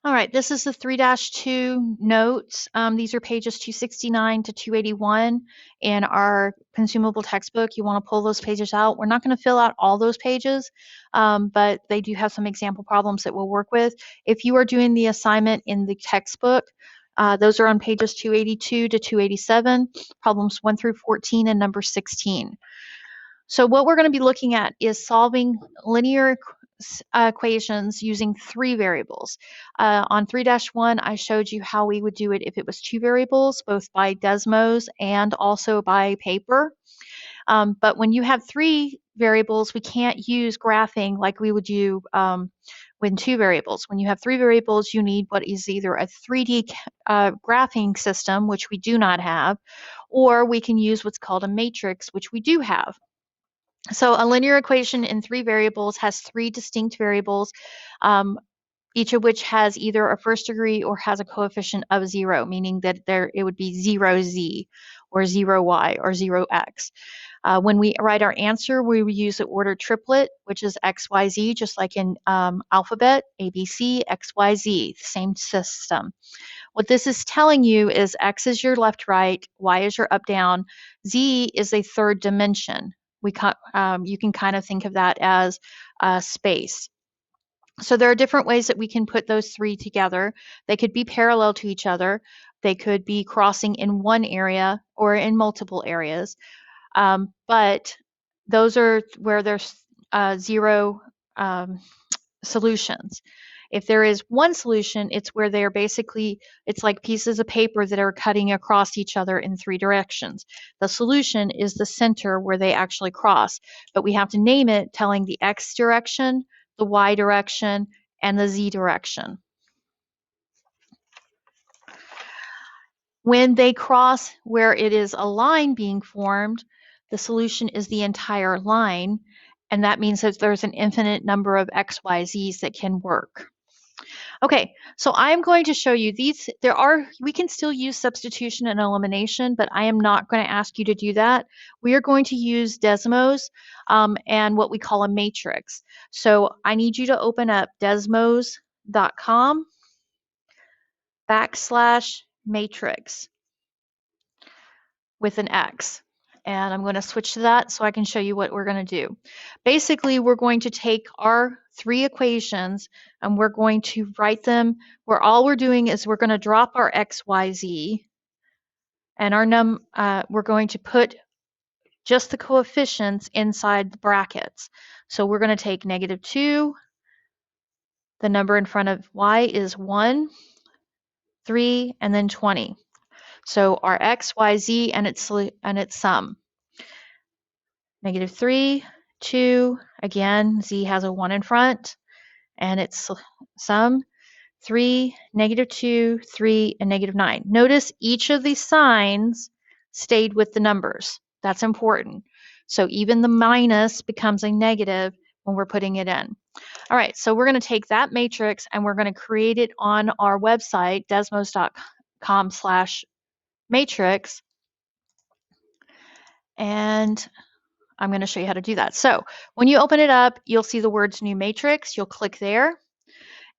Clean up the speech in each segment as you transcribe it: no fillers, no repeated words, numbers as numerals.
All right, this is the 3-2 notes. These are pages 269 to 281 in our consumable textbook. You want to pull those pages out. We're not going to fill out all those pages, but they do have some example problems that we'll work with. If you are doing the assignment in the textbook, those are on pages 282 to 287, problems 1 through 14 and number 16. So what we're going to be looking at is solving linear equations using 3 variables. On 3-1, I showed you how we would do it if it was 2 variables, both by Desmos and also by paper. But when you have 3 variables, we can't use graphing like we would do when 2 variables. When you have 3 variables, you need what is either a 3D graphing system, which we do not have, or we can use what's called a matrix, which we do have. So a linear equation in 3 variables has 3 distinct variables, each of which has either a first degree or has a coefficient of 0, meaning that it would be 0z or 0y or 0x. When we write our answer, we use the ordered triplet, which is XYZ, just like in alphabet, ABC, XYZ, same system. What this is telling you is X is your left, right, Y is your up, down, Z is a third dimension. You can kind of think of that as space. So there are different ways that we can put those 3 together. They could be parallel to each other. They could be crossing in one area or in multiple areas. But those are where there's 0 solutions. If there is one solution, it's where they're basically, it's like pieces of paper that are cutting across each other in 3 directions. The solution is the center where they actually cross, but we have to name it telling the X direction, the Y direction, and the Z direction. When they cross where it is a line being formed, the solution is the entire line, and that means that there's an infinite number of X, Y, Z's that can work. Okay, so I'm going to show you these. We can still use substitution and elimination, but I am not going to ask you to do that. We are going to use Desmos and what we call a matrix. So I need you to open up desmos.com/matrix with an X. And I'm going to switch to that so I can show you what we're going to do. Basically, we're going to take our 3 equations and we're going to write them where all we're doing is we're going to drop our x, y, z, and we're going to put just the coefficients inside the brackets. So we're going to take -2, the number in front of y is 1, 3, and then 20. So our x, y, z, and its sum. -3, 2, again, z has a 1 in front, and its sum, 3, -2, 3, and -9. Notice each of these signs stayed with the numbers. That's important. So even the minus becomes a negative when we're putting it in. All right, so we're going to take that matrix and we're going to create it on our website, desmos.com/matrix. And I'm going to show you how to do that. So when you open it up, you'll see the words new matrix. You'll click there.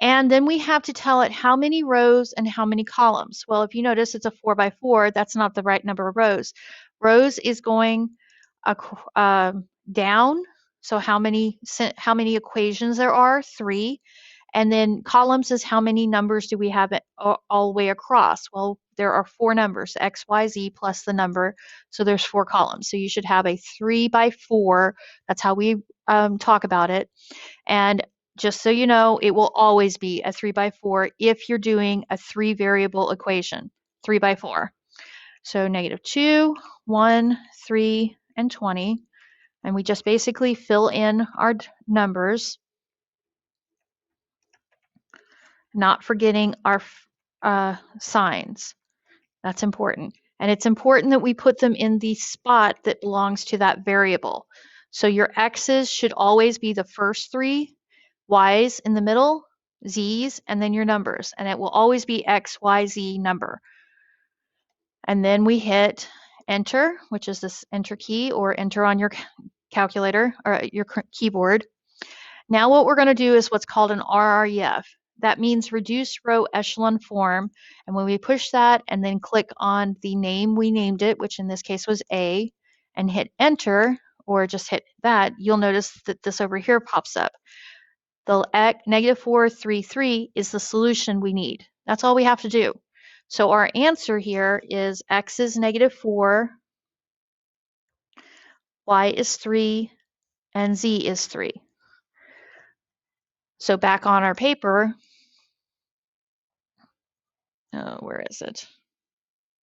And then we have to tell it how many rows and how many columns. Well, if you notice it's a 4x4, that's not the right number of rows. Rows is going down. So how many equations there are? 3. And then columns is how many numbers do we have all the way across? Well, there are 4 numbers, x, y, z plus the number. So there's 4 columns. So you should have a 3x4. That's how we talk about it. And just so you know, it will always be a 3x4 if you're doing a 3 variable equation, 3x4. So -2, 1, 3, and 20. And we just basically fill in our numbers, not forgetting our signs. That's important. And it's important that we put them in the spot that belongs to that variable. So your x's should always be the first 3, y's in the middle, z's, and then your numbers. And it will always be x, y, z number. And then we hit enter, which is this enter key, or enter on your calculator or your keyboard. Now what we're going to do is what's called an RREF. that means reduce row echelon form. And when we push that and then click on the name we named it, which in this case was A, and hit enter, or just hit that, you'll notice that this over here pops up. The -433 is the solution we need. That's all we have to do. So our answer here is x is -4, y is 3, and z is 3. So back on our paper, where is it?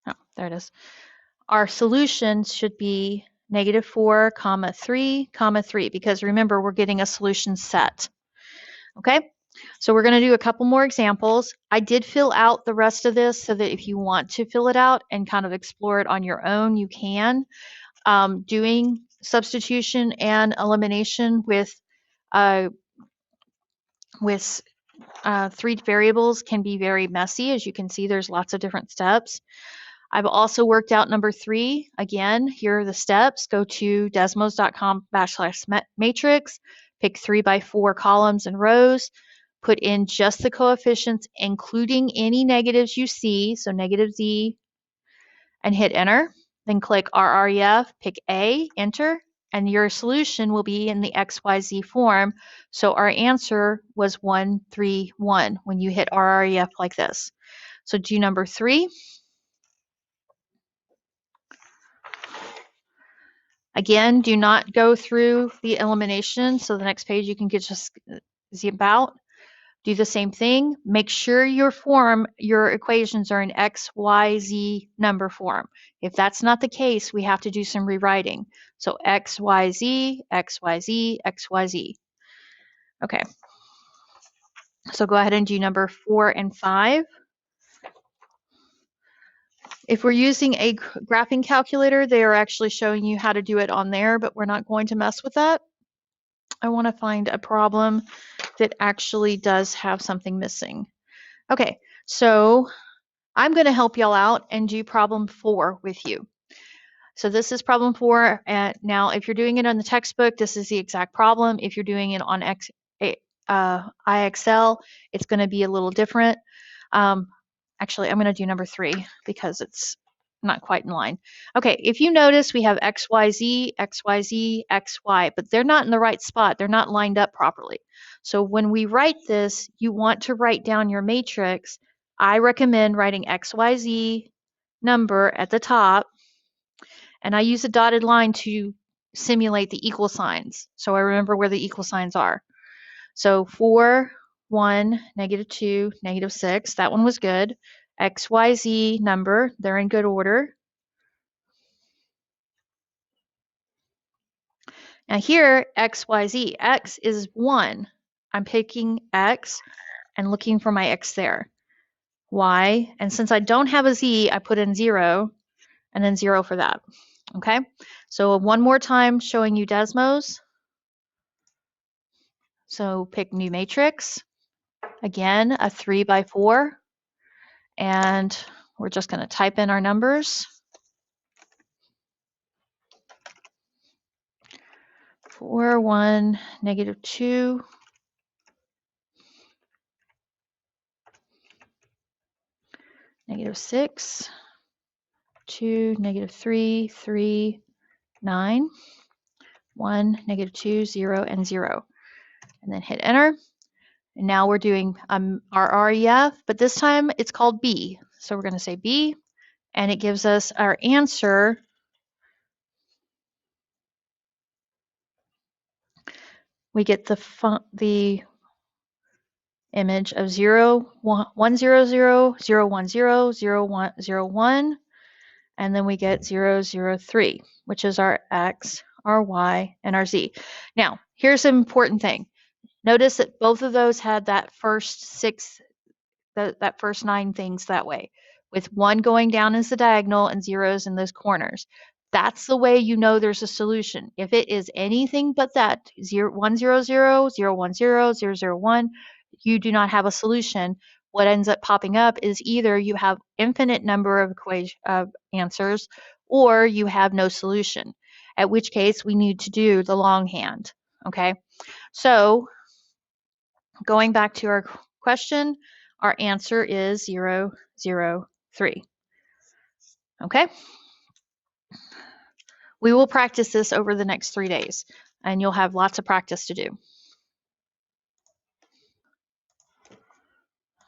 Oh, there it is. Our solution should be -4, 3, 3, because remember, we're getting a solution set. Okay, so we're going to do a couple more examples. I did fill out the rest of this so that if you want to fill it out and kind of explore it on your own, you can. Doing substitution and elimination with three variables can be very messy. As you can see, there's lots of different steps. I've also worked out number 3. Again, here are the steps. Go to desmos.com/matrix, pick 3x4 columns and rows, put in just the coefficients, including any negatives you see, so -z, and hit enter. Then click RREF, pick A, enter, and your solution will be in the XYZ form. So our answer was 131 when you hit RREF like this. So do number 3. Again, do not go through the elimination. So the next page you can get just zip out. Do the same thing. Make sure your equations are in X, Y, Z number form. If that's not the case, we have to do some rewriting. So X, Y, Z, X, Y, Z, X, Y, Z. Okay. So go ahead and do number 4 and 5. If we're using a graphing calculator, they are actually showing you how to do it on there, but we're not going to mess with that. I want to find a problem that actually does have something missing. Okay, so I'm going to help y'all out and do problem 4 with you. So this is problem 4. Now, if you're doing it on the textbook, this is the exact problem. If you're doing it on IXL, it's going to be a little different. Actually, I'm going to do number 3 because it's not quite in line. Okay, if you notice, we have X, Y, Z, X, Y, Z, X, Y, but they're not in the right spot. They're not lined up properly. So when we write this, you want to write down your matrix. I recommend writing X, Y, Z number at the top, and I use a dotted line to simulate the equal signs. So I remember where the equal signs are. So 4, 1, -2, -6. That one was good. X, Y, Z number, they're in good order. Now here, X, Y, Z. X is 1. I'm picking X and looking for my X there. Y, and since I don't have a Z, I put in 0, and then 0 for that. Okay, so one more time showing you Desmos. So pick new matrix. Again, a 3x4. And we're just going to type in our numbers. 4, 1, -2. -6, 2, -3, 3, 9, 1, -2, 0, and 0. And then hit enter. And now we're doing our REF, but this time it's called B. So we're going to say B, and it gives us our answer. We get the image of 0, 1, 0, 0, 0, 1, 0, 0, 1, 0, 1, and then we get 0, 0, 3, which is our X, our Y, and our Z. Now, here's an important thing. Notice that both of those had that first 6, that first 9 things that way, with 1 going down as the diagonal and 0s in those corners. That's the way you know there's a solution. If it is anything but that, 0, 1, 0, 0, 0, 1, 0, 0, 0, 1, you do not have a solution. What ends up popping up is either you have infinite number of answers, or you have no solution, at which case we need to do the longhand. Okay, so going back to our question, our answer is 0, 0, 3. Okay? We will practice this over the next 3 days, and you'll have lots of practice to do.